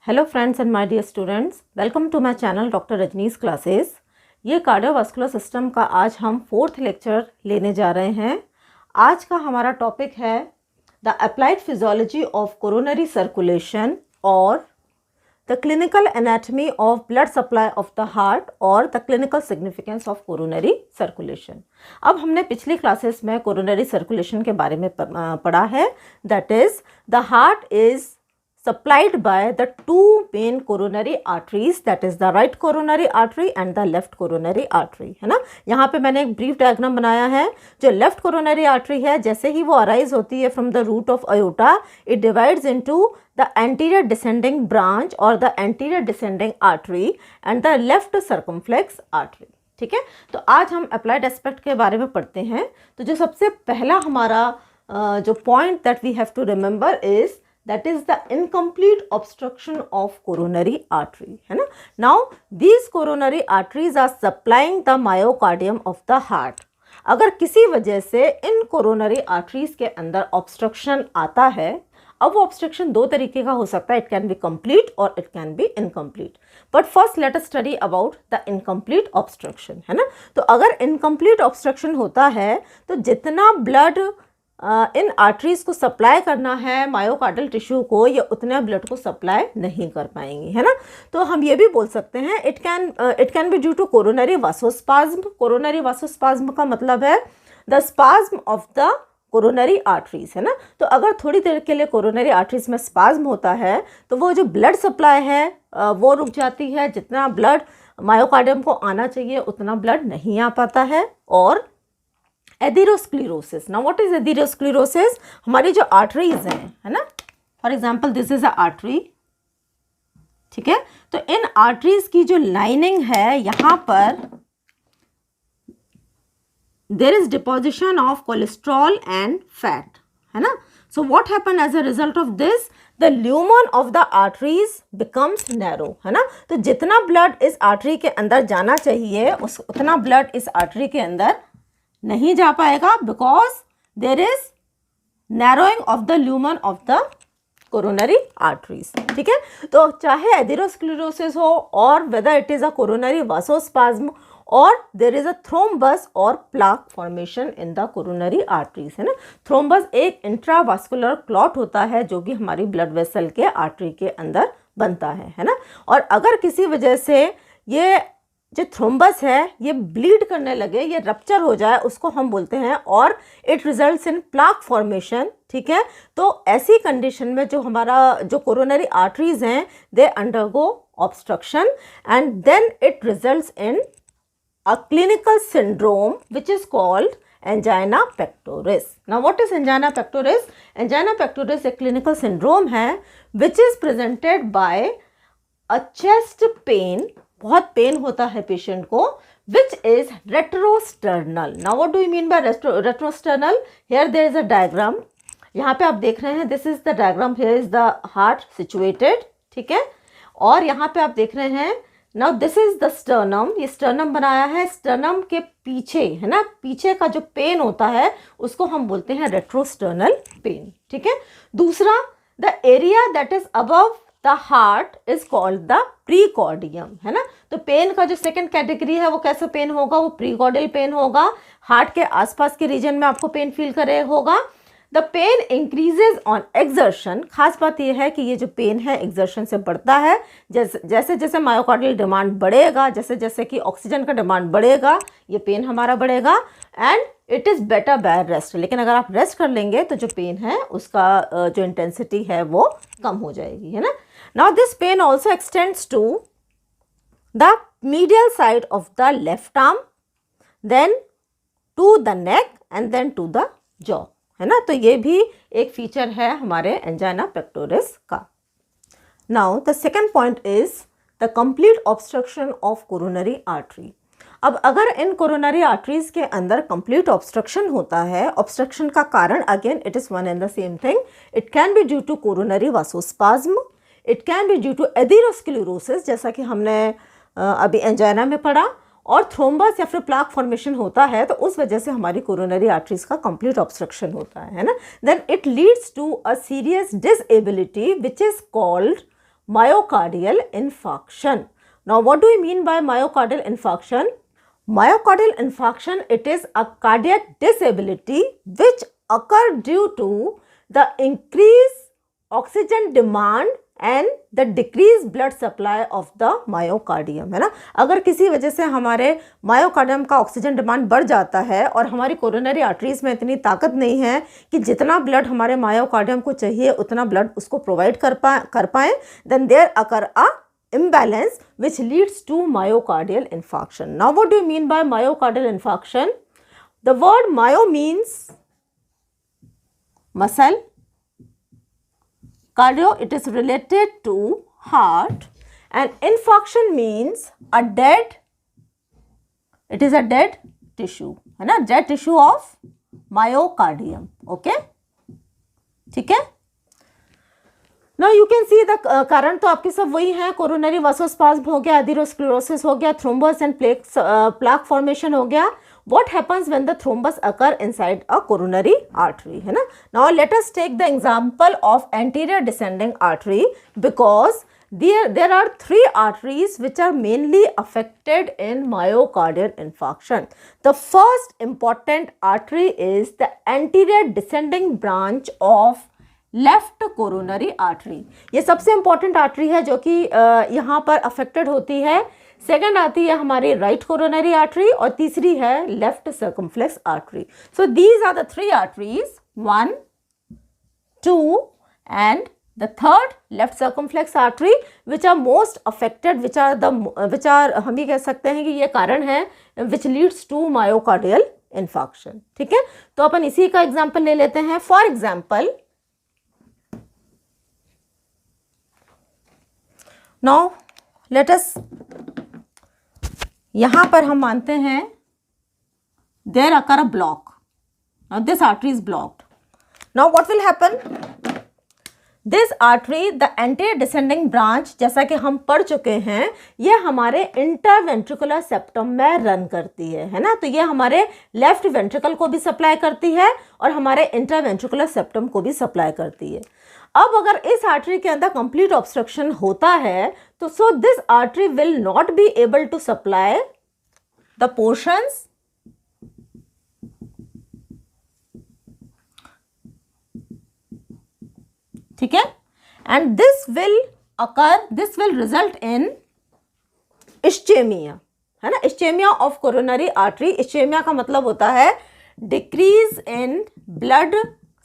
Hello friends and my dear students, welcome to my channel doctor Rajneesh classes. ये cardiovascular system का आज हम 4th lecture लेने जा रहे हैं। आज का हमारा टॉपिक है the applied physiology of coronary circulation और the clinical anatomy of blood supply of the heart और the clinical significance of coronary circulation. अब हमने पिछली क्लासेस में कोरोनरी सर्कुलेशन के बारे में पढ़ा है। That is the heart is supplied by the two main coronary arteries, that is the right coronary artery and the left coronary artery, है ना। यहाँ पे मैंने एक ब्रीफ डायग्राम बनाया है। जो लेफ्ट कोरोनरी आर्टरी है, जैसे ही वो अराइज होती है from the root of aorta, it divides into the anterior descending branch और the anterior descending artery and the left circumflex artery. ठीक है, तो आज हम अप्लाइड एस्पेक्ट के बारे में पढ़ते हैं। तो जो सबसे पहला हमारा जो point that we have to remember is that is the incomplete obstruction of coronary artery, है ना। Now these coronary arteries are supplying the myocardium of the heart. अगर किसी वजह से इन coronary arteries के अंदर obstruction आता है, अब वो obstruction दो तरीके का हो सकता है, it can be complete और it can be incomplete. But first let us study about the incomplete obstruction, है ना। तो अगर incomplete obstruction होता है तो जितना blood इन आर्टरीज को सप्लाई करना है मायोकार्डियल टिश्यू को, ये उतने ब्लड को सप्लाई नहीं कर पाएंगी, है ना। तो हम ये भी बोल सकते हैं it can be due to coronary vasospasm. Coronary vasospasm का मतलब है the spasm of the coronary arteries, है ना। तो अगर थोड़ी देर के लिए कोरोनरी आर्टरीज में स्पाज्म होता है तो वो जो ब्लड सप्लाई है वो रुक जाती है। जितना ब्लड मायोकार्डियम को आना चाहिए उतना ब्लड नहीं आ पाता है। और atherosclerosis, now what is atherosclerosis? हमारी जो आर्टरीज हैं, है ना, for example this is a artery, ठीक है। तो इन आर्टरीज की जो लाइनिंग है, यहाँ पर there is deposition of cholesterol and fat, है ना। So what happen as a result of this, the lumen of the arteries becomes narrow, है ना। तो जितना ब्लड इस आर्टरी के अंदर जाना चाहिए उतना ब्लड इस आर्टरी के अंदर नहीं जा पाएगा, because there is narrowing of the lumen of the coronary arteries. ठीक है, तो चाहे एथेरोस्क्लेरोसिस हो और whether it is a coronary vasospasm और देर इज अ थ्रोम्बस और plaque formation in the coronary arteries, है ना। थ्रोम्बस एक इंट्रावास्कुलर क्लॉट होता है जो कि हमारी ब्लड वेसल के आर्टरी के अंदर बनता है ना। और अगर किसी वजह से ये जो थ्रोम्बस है ये ब्लीड करने लगे, ये रप्चर हो जाए, उसको हम बोलते हैं और it results in plaque formation. ठीक है, तो ऐसी कंडीशन में जो हमारा जो कोरोनरी आर्टरीज हैं they undergo obstruction and then it results in a clinical syndrome which is called angina pectoris. Now what is angina pectoris? Angina pectoris एक क्लिनिकल सिंड्रोम है which is presented by a chest pain, बहुत pain होता है patient को, which is retrosternal. Now what do you mean by retrosternal? Here there is a diagram, यहाँ पे आप देख रहे हैं, this is the diagram, here is the heart situated, ठीक है। और यहाँ पे आप देख रहे हैं, now this is the sternum, ये स्टर्नम बनाया है। स्टर्नम के पीछे, है ना, पीछे का जो पेन होता है उसको हम बोलते हैं रेट्रोस्टर्नल पेन, ठीक है। दूसरा, the area that is above the heart is called the precordium, है ना। तो पेन का जो सेकंड कैटेगरी है वो कैसा पेन होगा? वो प्रीकॉर्डियल पेन होगा। हार्ट के आसपास के रीजन में आपको पेन फील करे होगा। The pain increases on exertion. खास बात यह है कि ये जो पेन है एक्सर्शन से बढ़ता है। जैसे जैसे मायोकार्डियल डिमांड बढ़ेगा, जैसे जैसे कि ऑक्सीजन का डिमांड बढ़ेगा, ये पेन हमारा बढ़ेगा and it is better by rest. लेकिन अगर आप रेस्ट कर लेंगे तो जो पेन है उसका जो इंटेंसिटी है वो कम हो जाएगी, है ना। Now this pain also extends to the medial side of the left arm, then to the neck and then to the jaw, है ना। तो ये भी एक फीचर है हमारे एंजाइना पेक्टोरिस का। Now the second point is the complete obstruction of coronary artery. अब अगर इन कोरोनरी आर्टरीज के अंदर कंप्लीट ऑब्स्ट्रक्शन होता है, ऑब्स्ट्रक्शन का कारण again it is one and the same thing. It can be due to coronary vasospasm, it can be due to atherosclerosis, जैसा कि हमने अभी एंजाइना में पढ़ा, और थ्रोम्बस या फिर प्लाक फॉर्मेशन होता है तो उस वजह से हमारी कोरोनरी आर्टरीज का कंप्लीट ऑब्स्ट्रक्शन होता है ना। Then it leads to a serious disability which is called myocardial infarction. Now what do we mean by myocardial infarction? Myocardial infarction, it is a cardiac disability which occur due to the increased oxygen demand and the decrease blood supply of the myocardium, है ना. अगर किसी वजह से हमारे myocardium का oxygen demand बढ़ जाता है और हमारी कोरोनरी आर्टरीज में इतनी ताकत नहीं है कि जितना ब्लड हमारे मायोकार्डियम को चाहिए उतना ब्लड उसको प्रोवाइड कर पाएँ, then there occur a imbalance which leads to myocardial infarction. Now what do you mean by myocardial infarction? The word myo means muscle, cardio it is related to heart, and infarction means a dead, it is a dead tissue, है ना, dead tissue of myocardium. Okay, ठीक है. Now you can see the कारण तो आपके सब वही हैं, कोरोनरी वासोस्पाज्म हो गया, एथेरोस्क्लेरोसिस हो गया, थ्रोम्बस एंड प्लाक फॉर्मेशन हो गया. What happens when the thrombus occur inside a coronary artery, है ना. Now let us take the example of anterior descending artery because there are three arteries which are mainly affected in myocardial infarction. The first important artery is the anterior descending branch of left coronary artery. ये सबसे important artery है जो कि यहाँ पर affected होती है. Second आती है हमारी राइट कोरोनरी आर्टरी और तीसरी है left circumflex artery. So these are the three arteries, 1, 2 and the third left circumflex artery which are most affected, which are हम ये कह सकते हैं कि ये कारण है which leads to myocardial infarction. ठीक है, तो अपन इसी का एग्जाम्पल ले लेते हैं. For example now let us, यहां पर हम मानते हैं there occur a block. Now this artery is blocked. Now what will happen, this artery the anterior descending branch, जैसा कि हम पढ़ चुके हैं, ये हमारे इंटरवेंट्रिकुलर सेप्टम में रन करती है ना. तो ये हमारे लेफ्ट वेंट्रिकल को भी सप्लाई करती है और हमारे इंटरवेंट्रिकुलर सेप्टम को भी सप्लाई करती है. अब अगर इस आर्टरी के अंदर कंप्लीट ऑब्स्ट्रक्शन होता है तो so this artery will not be able to supply the portions ठीक है, and this will result in ischemia, है ना. Ischemia of coronary artery. Ischemia का मतलब होता है डिक्रीज इन ब्लड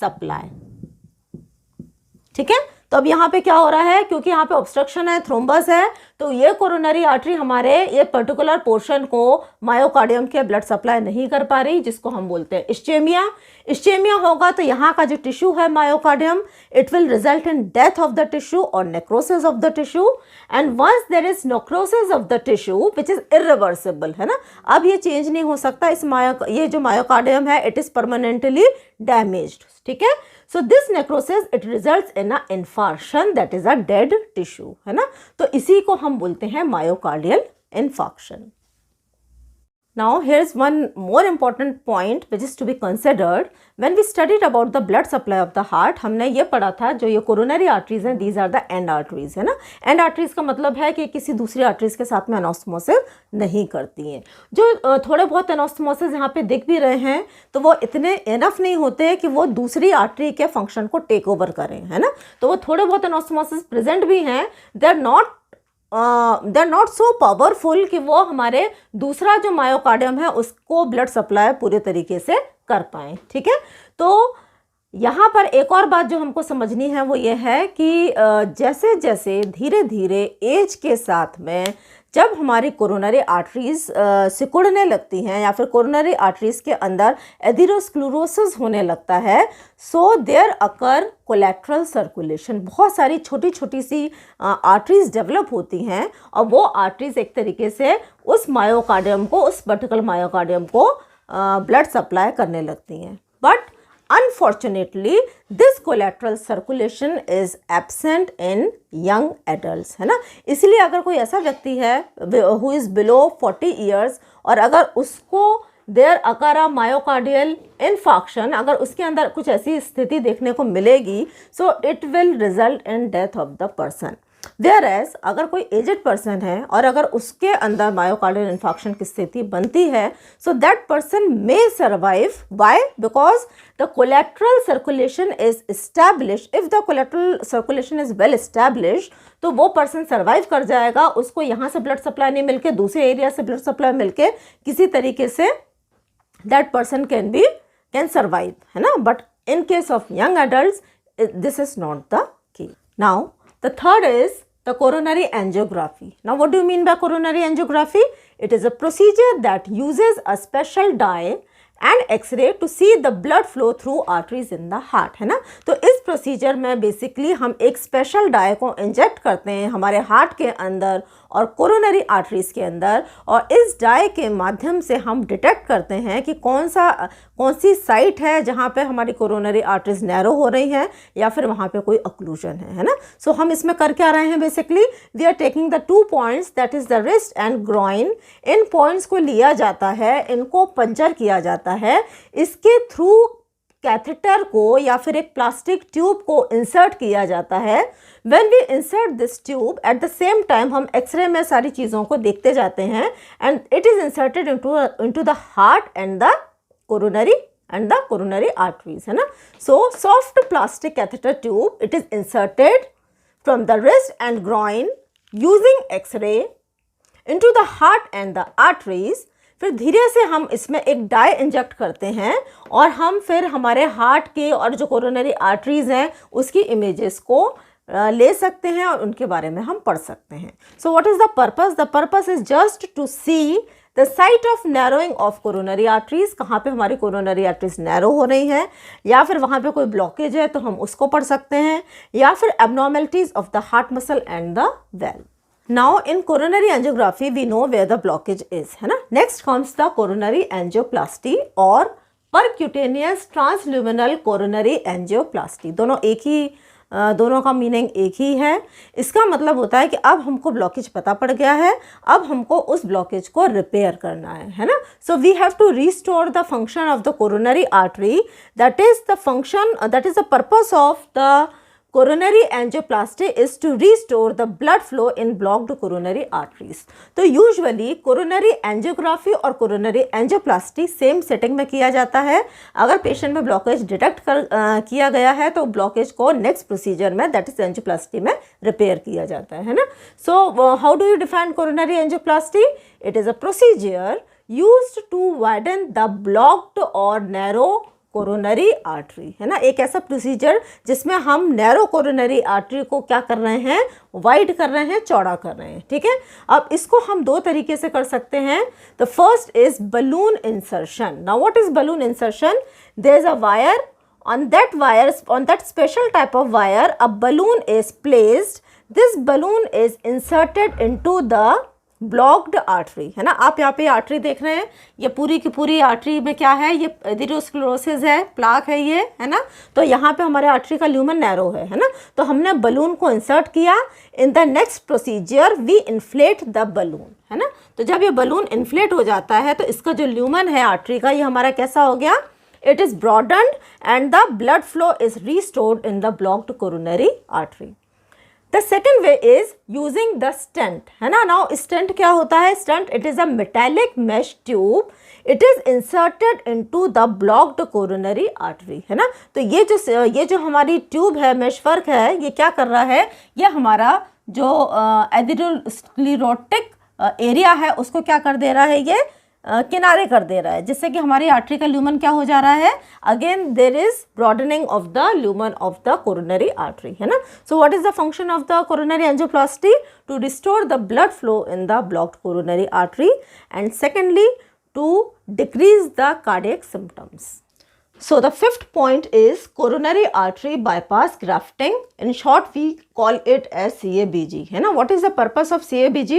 सप्लाई. ठीक है, तो अब यहाँ पे क्या हो रहा है, क्योंकि यहाँ पे ऑब्स्ट्रक्शन है, थ्रोम्बस है, तो ये कोरोनरी आर्टरी हमारे ये पर्टिकुलर पोर्शन को मायोकार्डियम के ब्लड सप्लाई नहीं कर पा रही, जिसको हम बोलते हैं इस्चेमिया. इस्चेमिया होगा तो यहाँ का जो टिश्यू है myocardium, it will result in death of the tissue और necrosis of the tissue. And once there is necrosis of the tissue which is irreversible, है ना. अब ये चेंज नहीं हो सकता. ये जो मायोकार्डियम है इट इज परमानेंटली डैमेज्ड. ठीक है, so this necrosis it results in a infarction, that is a dead tissue, है ना. तो इसी को हम बोलते हैं myocardial infarction. Now here's one more important point which is to be considered when we studied about the blood supply of the heart. हमने ये पढ़ा था जो ये coronary arteries हैं, these are the end arteries, है ना. end arteries का मतलब है कि किसी दूसरी arteries के साथ में anastomosis नहीं करती हैं. जो थोड़े बहुत anastomosis यहाँ पे दिख भी रहे हैं तो वो इतने enough नहीं होते कि वो दूसरी artery के function को take over करें, है ना. तो वो थोड़े बहुत anastomosis present भी हैं, they are not so powerful कि वो हमारे दूसरा जो मायोकार्डियम है उसको ब्लड सप्लाई पूरे तरीके से कर पाएँ. ठीक है, तो यहाँ पर एक और बात जो हमको समझनी है वो ये है कि जैसे जैसे धीरे धीरे एज के साथ में जब हमारी कोरोनरी आर्टरीज सिकुड़ने लगती हैं या फिर कोरोनरी आर्टरीज के अंदर एथेरोस्क्लेरोसिस होने लगता है, so there occur collateral circulation. बहुत सारी छोटी छोटी सी आर्टरीज डेवलप होती हैं और वो आर्टरीज एक तरीके से उस मायोकार्डियम को, उस पर्टिकुलर मायोकार्डियम को ब्लड सप्लाई करने लगती हैं. But Unfortunately, this collateral circulation is absent in young adults, है ना. इसलिए अगर कोई ऐसा व्यक्ति है who is below 40 years और अगर उसको there occur a myocardial infarction, अगर उसके अंदर कुछ ऐसी स्थिति देखने को मिलेगी, so it will result in death of the person. Whereas अगर कोई एजेड पर्सन है और अगर उसके अंदर मायोकार्डियल इन्फार्क्शन की स्थिति बनती है, so that person may survive, by because the collateral circulation is established. If the collateral circulation is well established, तो वो पर्सन सर्वाइव कर जाएगा। उसको यहाँ से ब्लड सप्लाई नहीं मिलके दूसरे एरिया से ब्लड सप्लाई मिलके किसी तरीके say that person can survive, है ना। But in case of young adults, this is not the case. Now, the third is the coronary angiography. Now, what do you mean by coronary angiography? It is a procedure that uses a special dye and X-ray to see the blood flow through arteries in the heart, है ना। तो इस procedure में basically हम एक special die को inject करते हैं हमारे हार्ट के अंदर और कोरोनरी आर्टरीज के अंदर, और इस डाई के माध्यम से हम डिटेक्ट करते हैं कि कौन सी साइट है जहाँ पे हमारी कोरोनरी आर्टरीज नैरो हो रही हैं या फिर वहाँ पे कोई अक्लूजन है ना। सो हम इसमें कर क्या रहे हैं, basically we are taking the 2 points, that is the wrist and groin. इन पॉइंट्स को लिया जाता है, इनको पंचर किया जाता है, इसके थ्रू कैथेटर को या फिर एक प्लास्टिक ट्यूब को इंसर्ट किया जाता है। When we insert this tube, at the same time हम एक्सरे में सारी चीज़ों को देखते जाते हैं, and it is inserted into the heart and the coronary arteries, है ना। So soft plastic catheter tube, it is inserted from the wrist and groin using x-ray into the heart and the arteries. फिर धीरे से हम इसमें एक die inject करते हैं और हम फिर हमारे हार्ट के और जो कोरोनरी आर्टरीज हैं उसकी इमेजेस को ले सकते हैं और उनके बारे में हम पढ़ सकते हैं। So what is the purpose? The purpose is just to see the site of narrowing of coronary arteries, कहाँ पे हमारी कोरोनरी आर्टरीज नैरो हो रही हैं, या फिर वहाँ पे कोई ब्लॉकेज है तो हम उसको पढ़ सकते हैं, या फिर abnormalities of the heart muscle and the valve. Now in coronary angiography we know where the blockage is, है ना। Next comes the coronary angioplasty और percutaneous transluminal coronary angioplasty। दोनों का मीनिंग एक ही है। इसका मतलब होता है कि अब हमको ब्लॉकेज पता पड़ गया है, अब हमको उस ब्लॉकेज को रिपेयर करना है ना। So we have to restore the function of the coronary artery, that is the purpose of the coronary angioplasty is to restore the blood flow in blocked coronary arteries। तो usually coronary angiography और coronary angioplasty same setting में किया जाता है। अगर patient में blockage detect किया गया है तो ब्लॉकेज को नेक्स्ट प्रोसीजर में, दैट इज एंजियोप्लास्टी में, रिपेयर किया जाता है ना। So how do you define coronary angioplasty? It is a procedure used to widen the blocked और नैरो कोरोनरी आर्टरी, है ना। एक ऐसा प्रोसीजर जिसमें हम नैरो कोरोनरी आर्टरी को क्या कर रहे हैं, वाइड कर रहे हैं, चौड़ा कर रहे हैं, ठीक है। अब इसको हम 2 तरीके से कर सकते हैं। The first is balloon insertion. Now what is balloon insertion? There is a wire, on that special type of wire a balloon is placed. This balloon is inserted into the blocked artery, है ना। आप यहाँ पे artery देख रहे हैं, ये पूरी की पूरी आर्टरी में क्या है, ये एथेरोस्क्लेरोसिस है, प्लाक है ये, है ना। तो यहाँ पे हमारे आर्टरी का ल्यूमन नैरो है ना। तो हमने बलून को इंसर्ट किया। In the next procedure we inflate the balloon, है ना। तो जब ये बलून इन्फ्लेट हो जाता है तो इसका जो ल्यूमन है आर्टरी का, ये हमारा कैसा हो गया, it is broadened and the blood flow is restored in the blocked coronary artery. The second way is using the stent, है ना। Now stent क्या होता है? Stent, it is a metallic mesh tube. It is inserted into the blocked coronary artery, है ना। तो ये जो हमारी ट्यूब है, मेश वर्क है, ये क्या कर रहा है, ये हमारा जो एथेरोस्क्लेरोटिक एरिया है उसको क्या कर दे रहा है, ये किनारे कर दे रहा है, जिससे कि हमारी आर्टरी का ल्यूमन क्या हो जा रहा है, again there is broadening of the lumen of the coronary artery, है ना। So what is the function of the coronary angioplasty? To restore the blood flow in the blocked coronary artery, and secondly to decrease the cardiac symptoms. So the fifth point is coronary artery bypass grafting. In short, we call it as CABG, है ना। What is the purpose of CABG?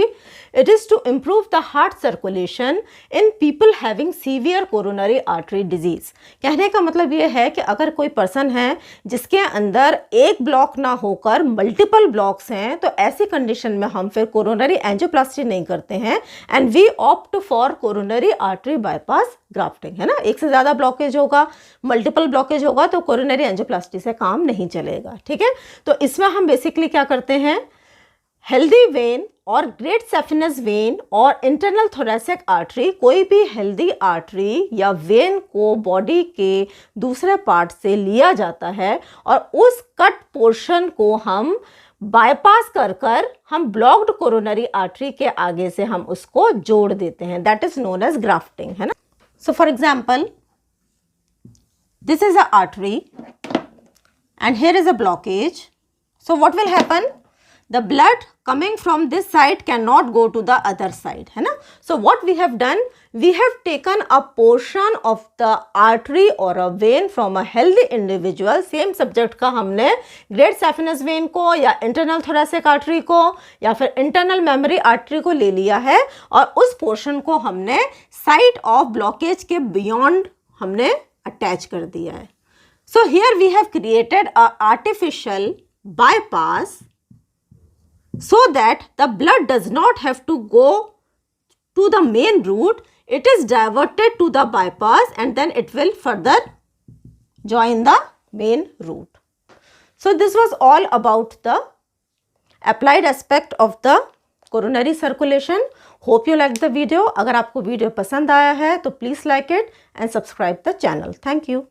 It is to improve the heart circulation in people having severe coronary artery disease. कहने का मतलब ये है कि अगर कोई पर्सन है जिसके अंदर एक ब्लॉक ना होकर मल्टीपल ब्लॉक्स हैं, तो ऐसी कंडीशन में हम फिर कोरोनरी एंजियोप्लास्टी नहीं करते हैं, and we opt for coronary artery bypass grafting, है ना। एक से ज़्यादा ब्लॉकेज होगा, मल्टीपल ब्लॉकेज होगा तो कोरोनरी एंजियोप्लास्टी से काम नहीं चलेगा, ठीक है। तो इसमें हम बेसिकली क्या करते हैं, हेल्दी वेन और ग्रेट सैफिनस वेन और इंटरनल थोरेसिक आर्टरी, कोई भी हेल्दी आर्टरी या वेन को बॉडी के दूसरे पार्ट से लिया जाता है और उस कट पोर्शन को हम बाईपास कर हम ब्लॉक्ड कोरोनरी आर्टरी के आगे से हम उसको जोड़ देते हैं. That is known as grafting, है ना. So for example, this is a artery and here is a blockage. So what will happen? The blood coming from this side cannot go to the other side, है ना. So what we have done, we have taken a portion of the artery or a vein from a healthy individual. Same subject का हमने great saphenous vein को या internal thoracic artery को या फिर internal memory artery को ले लिया है और उस portion को हमने site of blockage के beyond हमने attach कर दिया है. So here we have created a artificial bypass so that the blood does not have to go to the main route. It is diverted to the bypass and then it will further join the main route. So this was all about the applied aspect of the coronary circulation. Hope you liked the video. अगर आपको video पसंद आया है तो please like it and subscribe the channel. Thank you.